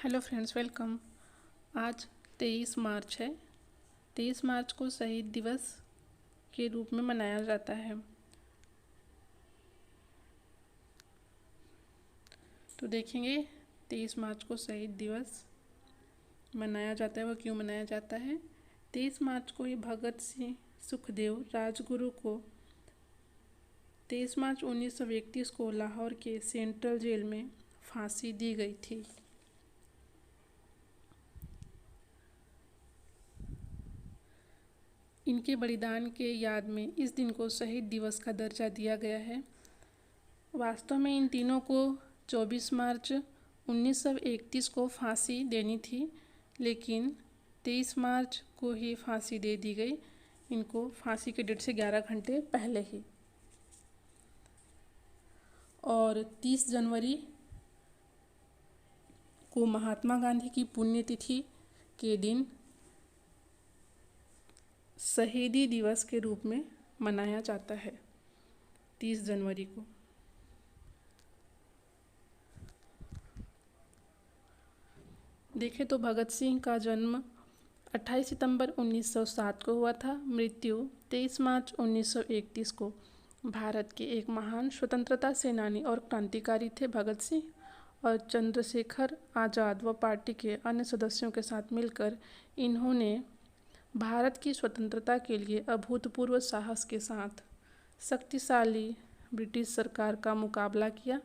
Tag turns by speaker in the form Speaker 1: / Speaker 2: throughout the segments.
Speaker 1: Hello friends, welcome. आज 23 मार्च है। 23 मार्च को शहीद दिवस के रूप में मनाया जाता है। तो देखेंगे 23 मार्च को शहीद दिवस मनाया जाता है, वह क्यों मनाया जाता है। 23 मार्च को ही भगत सिंह सुखदेव राजगुरु को 23 मार्च 1931 को लाहौर के सेंट्रल जेल में फांसी दी गई थी। इनके बलिदान के याद में इस दिन को शहीद दिवस का दर्जा दिया गया है। वास्तव में इन तीनों को 24 मार्च 1931 को फांसी देनी थी, लेकिन 23 मार्च को ही फांसी दे दी गई, इनको फांसी के डेट से 11 घंटे पहले ही। और 30 जनवरी को महात्मा गांधी की पुण्यतिथि के दिन शहीदी दिवस के रूप में मनाया जाता है, 30 जनवरी को। देखें तो भगत सिंह का जन्म 28 सितंबर 1907 को हुआ था। मृत्यु 23 मार्च 1931 को। भारत के एक महान स्वतंत्रता सेनानी और क्रांतिकारी थे भगत सिंह, और चंद्रशेखर आज़ाद व पार्टी के अन्य सदस्यों के साथ मिलकर इन्होंने भारत की स्वतंत्रता के लिए अभूतपूर्व साहस के साथ शक्तिशाली ब्रिटिश सरकार का मुकाबला किया।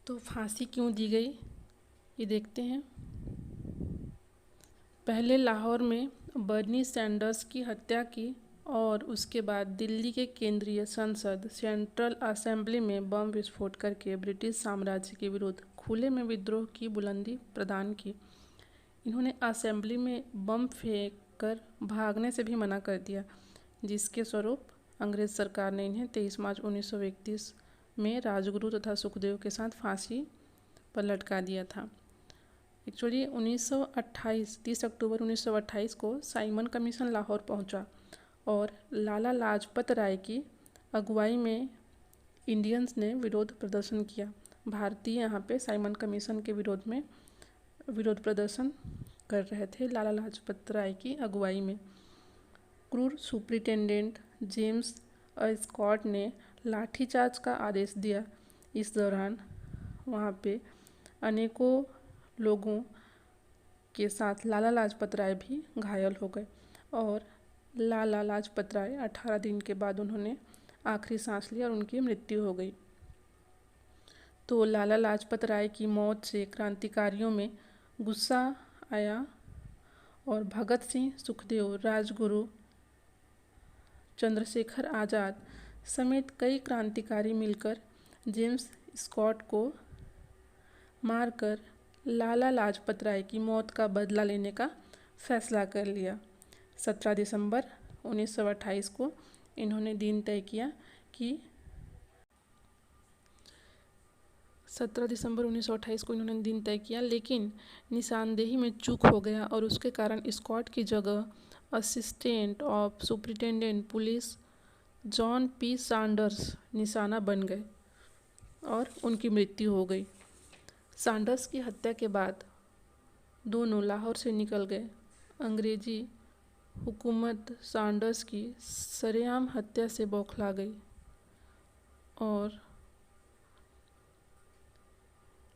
Speaker 1: तो फांसी क्यों दी गई, ये देखते हैं। पहले लाहौर में बर्नी सैंडर्स की हत्या की और उसके बाद दिल्ली के केंद्रीय संसद सेंट्रल असेंबली में बम विस्फोट करके ब्रिटिश साम्राज्य के विरुद्ध खुले में विद्रोह की बुलंदी प्रदान की। इन्होंने असेंबली में बम फेंक कर भागने से भी मना कर दिया, जिसके स्वरूप अंग्रेज सरकार ने इन्हें 23 मार्च 1931 में राजगुरु तथा सुखदेव के साथ फांसी पर लटका दिया था। एक्चुअली 30 अक्टूबर 1928 को साइमन कमीशन लाहौर पहुंचा और लाला लाजपत राय की अगुवाई में इंडियंस ने विरोध प्रदर्शन किया। भारतीय यहाँ पे साइमन कमीशन के विरोध में विरोध प्रदर्शन कर रहे थे लाला लाजपत राय की अगुवाई में। क्रूर सुप्रिटेंडेंट जेम्स स्कॉट ने लाठीचार्ज का आदेश दिया। इस दौरान वहाँ पे अनेकों लोगों के साथ लाला लाजपत राय भी घायल हो गए और लाला लाजपत राय 18 दिन के बाद उन्होंने आखिरी सांस ली और उनकी मृत्यु हो गई। तो लाला लाजपत राय की मौत से क्रांतिकारियों में गुस्सा आया और भगत सिंह, सुखदेव, राजगुरु, चंद्रशेखर आज़ाद समेत कई क्रांतिकारी मिलकर जेम्स स्कॉट को मारकर लाला लाजपत राय की मौत का बदला लेने का फैसला कर लिया। 17 दिसंबर 1928 को इन्होंने दिन तय किया कि 17 दिसंबर 1928 को इन्होंने दिन तय किया, लेकिन निशानदेही में चूक हो गया और उसके कारण स्कॉट की जगह assistant of superintendent police John P Sanders निशाना बन गए और उनकी मृत्यु हो गई। सैंडर्स की हत्या के बाद दोनों लाहौर से निकल गए। अंग्रेजी हुकूमत सैंडर्स की सरेआम हत्या से बौखला गई और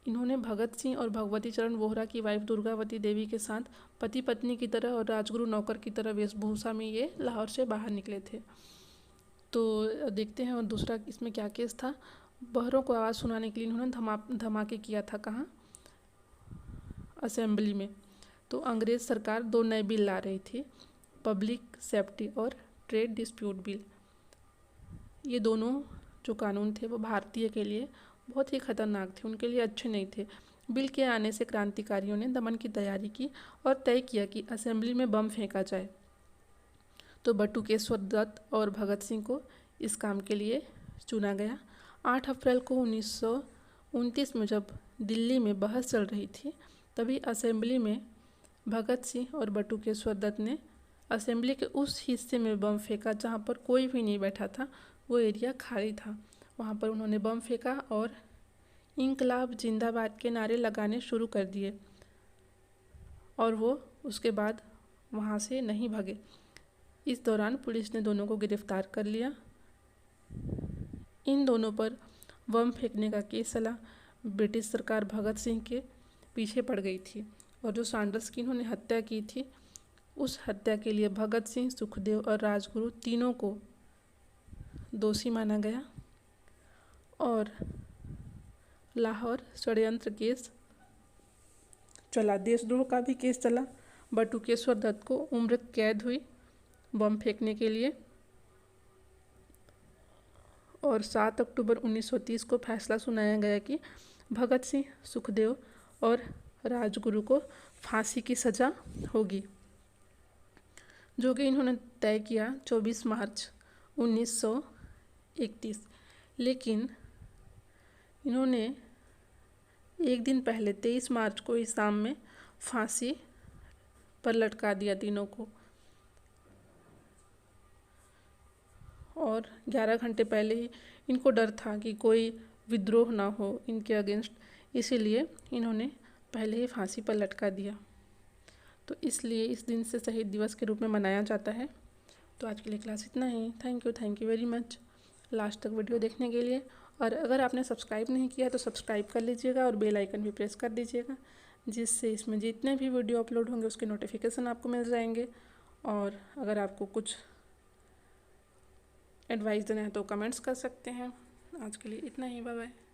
Speaker 1: इन्होंने भगत सिंह और भगवती चरण वोहरा की वाइफ दुर्गावती देवी के साथ पति पत्नी की तरह और राजगुरु नौकर की तरह वेशभूषा में ये लाहौर से बाहर निकले थे। तो देखते हैं और दूसरा इसमें क्या केस था। बहरों को आवाज़ सुनाने के लिए इन्होंने धमाके किया था, कहाँ, असेंबली में। तो अंग्रेज़ सरकार 2 नए बिल ला रही थी, पब्लिक सेफ्टी और ट्रेड डिस्प्यूट बिल। ये दोनों जो कानून थे वो भारतीय के लिए बहुत ही खतरनाक थे, उनके लिए अच्छे नहीं थे। बिल के आने से क्रांतिकारियों ने दमन की तैयारी की और तय किया कि असेंबली में बम फेंका जाए। तो बटुकेश्वर दत्त और भगत सिंह को इस काम के लिए चुना गया। 8 अप्रैल को 1929 में जब दिल्ली में बहस चल रही थी, तभी असेंबली में भगत सिंह और बटुकेश्वर दत्त ने असेंबली के उस हिस्से में बम फेंका जहाँ पर कोई भी नहीं बैठा था, वो एरिया खाली था। वहाँ पर उन्होंने बम फेंका और इंकलाब जिंदाबाद के नारे लगाने शुरू कर दिए और वो उसके बाद वहाँ से नहीं भागे। इस दौरान पुलिस ने दोनों को गिरफ्तार कर लिया। इन दोनों पर बम फेंकने का केस चला। ब्रिटिश सरकार भगत सिंह के पीछे पड़ गई थी और जो सैंडर्स की इन्होंने हत्या की थी उस हत्या के लिए भगत सिंह, सुखदेव और राजगुरु तीनों को दोषी माना गया और लाहौर षड्यंत्र केस चला। देशद्रोह का भी केस चला। बटुकेश्वर दत्त को उम्र कैद हुई बम फेंकने के लिए और 7 अक्टूबर 1930 को फैसला सुनाया गया कि भगत सिंह, सुखदेव और राजगुरु को फांसी की सज़ा होगी, जो कि इन्होंने तय किया 24 मार्च 1931। लेकिन इन्होंने एक दिन पहले 23 मार्च को ही शाम में फांसी पर लटका दिया तीनों को और 11 घंटे पहले ही इनको डर था कि कोई विद्रोह ना हो इनके अगेंस्ट, इसीलिए इन्होंने पहले ही फांसी पर लटका दिया। तो इसलिए इस दिन से शहीद दिवस के रूप में मनाया जाता है। तो आज के लिए क्लास इतना ही। Thank you very much last तक वीडियो देखने के लिए। और अगर आपने सब्सक्राइब नहीं किया तो सब्सक्राइब कर लीजिएगा और बेल आइकन भी प्रेस कर दीजिएगा, जिससे इसमें जितने भी वीडियो अपलोड होंगे उसके नोटिफिकेशन आपको मिल जाएंगे। और अगर आपको कुछ एडवाइस देना है तो कमेंट्स कर सकते हैं। आज के लिए इतना ही, बाय बाय।